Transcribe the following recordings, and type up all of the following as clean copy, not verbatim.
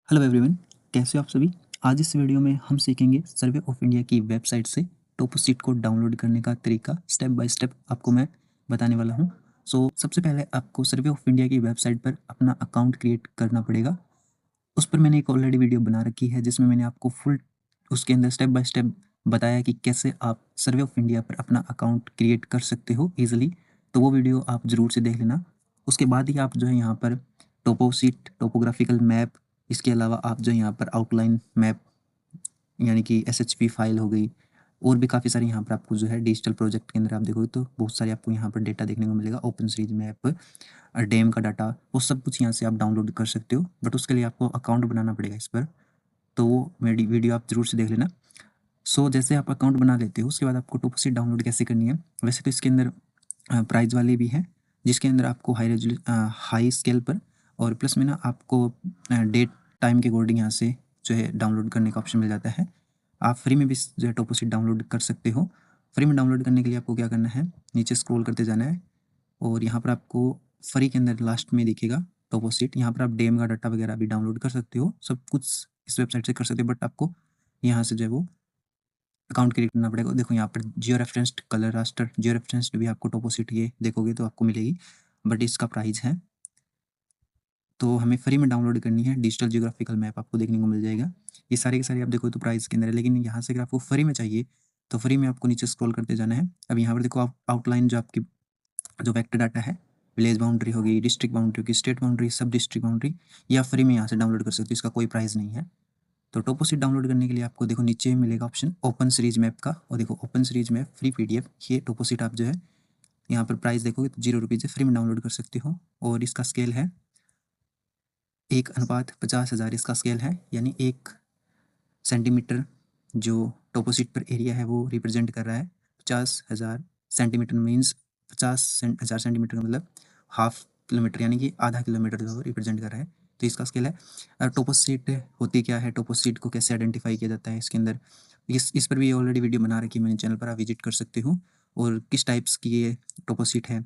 Hello everyone, कैसे हो आप सभी। आज इस वीडियो में हम सीखेंगे सर्वे ऑफ इंडिया की वेबसाइट से टोपो सीट को डाउनलोड करने का तरीका स्टेप बाय स्टेप आपको मैं बताने वाला हूं। सबसे पहले आपको सर्वे ऑफ इंडिया की वेबसाइट पर अपना अकाउंट क्रिएट करना पड़ेगा। उस पर मैंने एक ऑलरेडी वीडियो बना रखी है जिसमें मैंने आपको फुल उसके अंदर स्टेप बाय स्टेप बताया कि कैसे आप सर्वे ऑफ इंडिया पर अपना अकाउंट क्रिएट कर सकते हो ईजिली। तो वो वीडियो आप ज़रूर से देख लेना। उसके बाद ही आप जो है यहाँ पर टोपो सीट, टोपोग्राफिकल मैप, इसके अलावा आप जो यहाँ पर आउटलाइन मैप यानी कि एसएचपी फाइल हो गई, और भी काफ़ी सारी यहाँ पर आपको जो है डिजिटल प्रोजेक्ट के अंदर आप देखोगे तो बहुत सारे आपको यहाँ पर डेटा देखने को मिलेगा। ओपन सीरीज मैप, डैम का डाटा, वो सब कुछ यहाँ से आप डाउनलोड कर सकते हो, बट उसके लिए आपको अकाउंट बनाना पड़ेगा इस पर। तो वो मेरी वीडियो आप ज़रूर से देख लेना। जैसे आप अकाउंट बना लेते हो उसके बाद आपको टोपोसीट डाउनलोड कैसे करनी है। वैसे तो इसके अंदर प्राइस वाले भी हैं जिसके अंदर आपको हाई स्केल पर और प्लस में ना आपको डेट टाइम के अकॉर्डिंग यहाँ से जो है डाउनलोड करने का ऑप्शन मिल जाता है। आप फ्री में भी जो है टोपोसीट डाउनलोड कर सकते हो। फ्री में डाउनलोड करने के लिए आपको क्या करना है, नीचे स्क्रॉल करते जाना है और यहाँ पर आपको फ्री के अंदर लास्ट में दिखेगा टोपोसीट। यहाँ पर आप डेम का डाटा वगैरह भी डाउनलोड कर सकते हो, सब कुछ इस वेबसाइट से कर सकते हो, बट आपको यहाँ से जो है वो अकाउंट क्रिएट करना पड़ेगा। देखो यहाँ पर जियो रेफरेंस्ड कलर रास्टर, जियो रेफरेंस्ड भी आपको टोपोसीट ये देखोगे तो आपको मिलेगी, बट इसका प्राइस है। तो हमें फ्री में डाउनलोड करनी है। डिजिटल जियोग्राफिकल मैप आपको देखने को मिल जाएगा। ये सारे के सारे आप देखो तो प्राइस के अंदर है, लेकिन यहाँ से अगर आपको फ्री में चाहिए तो फ्री में आपको नीचे स्क्रॉल करते जाना है। अब यहाँ पर देखो आप आउटलाइन जो आपकी जो वेक्टर डाटा है, विलेज बाउंड्री होगी, डिस्ट्रिक्ट बाउंड्री होगी, स्टेट बाउंड्री, सब डिस्ट्रिक्ट बाउंड्री, या फ्री में यहाँ से डाउनलोड कर सकते हो, इसका कोई प्राइस नहीं है। तो टोपोसीट डाउनलोड करने के लिए आपको देखो नीचे मिलेगा ऑप्शन ओपन सीरीज मैप का, और देखो open series map free PDF, ये टोपोसीट आप जो है यहाँ पर प्राइस देखोगे तो 0 रुपीज़ से फ्री में डाउनलोड कर सकते हो। और इसका स्केल है 1:50,000 इसका स्केल है, यानी 1 सेंटीमीटर जो टोपोसीट पर एरिया है वो रिप्रेजेंट कर रहा है 50,000 सेंटीमीटर। मीन्स 50,000 सेंटीमीटर का मतलब हाफ किलोमीटर, यानी कि आधा किलोमीटर जो रिप्रेजेंट कर रहा है। तो इसका स्केल है। और टोपोसीट होती क्या है, टोपोसीट को कैसे आइडेंटिफाई किया जाता है इसके अंदर, इस पर भी ऑलरेडी वीडियो बना रखी है मैंने चैनल पर, आप विजिट कर सकते हो। और किस टाइप्स की ये टोपोसीट है,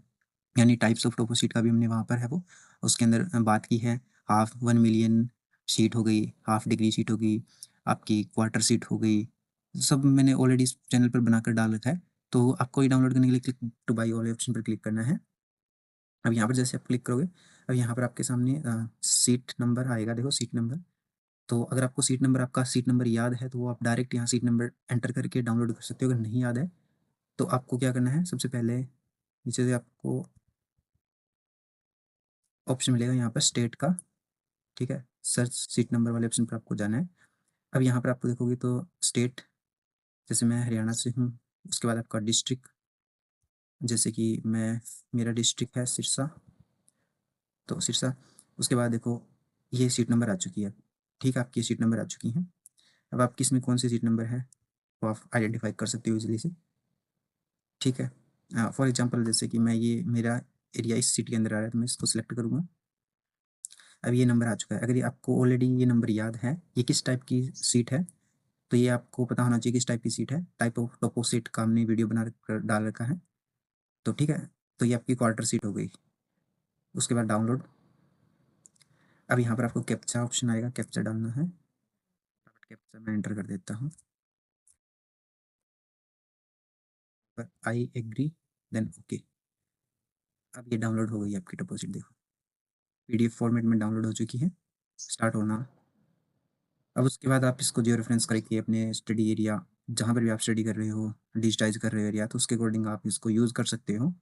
यानी टाइप्स ऑफ टोपोसीट का भी हमने वहाँ पर है वो उसके अंदर बात की है। हाफ 1 मिलियन शीट हो गई, हाफ डिग्री शीट हो गई, आपकी क्वार्टर शीट हो गई, सब मैंने ऑलरेडी इस चैनल पर बनाकर डाल रखा है। तो आपको ये डाउनलोड करने के लिए क्लिक टू बाई वाले ऑप्शन पर क्लिक करना है। अब यहाँ पर जैसे आप क्लिक करोगे, अब यहाँ पर आपके सामने सीट नंबर आएगा, देखो सीट नंबर। तो अगर आपको आपका सीट नंबर याद है तो वो आप डायरेक्ट यहाँ सीट नंबर एंटर करके डाउनलोड कर सकते हो। अगर नहीं याद है तो आपको क्या करना है, सबसे पहले नीचे से आपको ऑप्शन मिलेगा यहाँ पर स्टेट का, ठीक है, सर्च सीट नंबर वाले ऑप्शन पर आपको जाना है। अब यहाँ पर आपको देखोगे तो स्टेट, जैसे मैं हरियाणा से हूँ, उसके बाद आपका डिस्ट्रिक्ट, जैसे कि मेरा डिस्ट्रिक्ट है सिरसा, तो सिरसा। उसके बाद देखो ये सीट नंबर आ चुकी है, ठीक है, आपकी सीट नंबर आ चुकी हैं। अब आप किस में कौन सी सीट नंबर है वो आप आइडेंटिफाई कर सकते हो इजीली से, ठीक है। फॉर एग्जांपल जैसे कि मैं ये मेरा एरिया इस सीट के अंदर आ रहा है तो मैं इसको सिलेक्ट करूँगा। अब ये नंबर आ चुका है। अगर ये आपको ऑलरेडी ये नंबर याद है ये किस टाइप की सीट है, तो ये आपको पता होना चाहिए किस टाइप की सीट है। टाइप ऑफ टोपो सीट का हमने वीडियो बना डाल रखा है, तो ठीक है। तो ये आपकी क्वार्टर सीट हो गई। उसके बाद डाउनलोड। अब यहाँ पर आपको कैप्चा ऑप्शन आएगा, कैप्चा डालना है। कैप्चा मैं एंटर कर देता हूँ, पर आई एग्री, देन ओके। अब ये डाउनलोड हो गई आपकी डिपॉजिट, देखो पीडीएफ फॉर्मेट में डाउनलोड हो चुकी है। स्टार्ट होना। अब उसके बाद आप इसको जियो रेफरेंस करके अपने स्टडी एरिया, जहाँ पर भी आप स्टडी कर रहे हो, डिजिटाइज कर रहे हो एरिया, तो उसके अकॉर्डिंग आप इसको यूज़ कर सकते हो।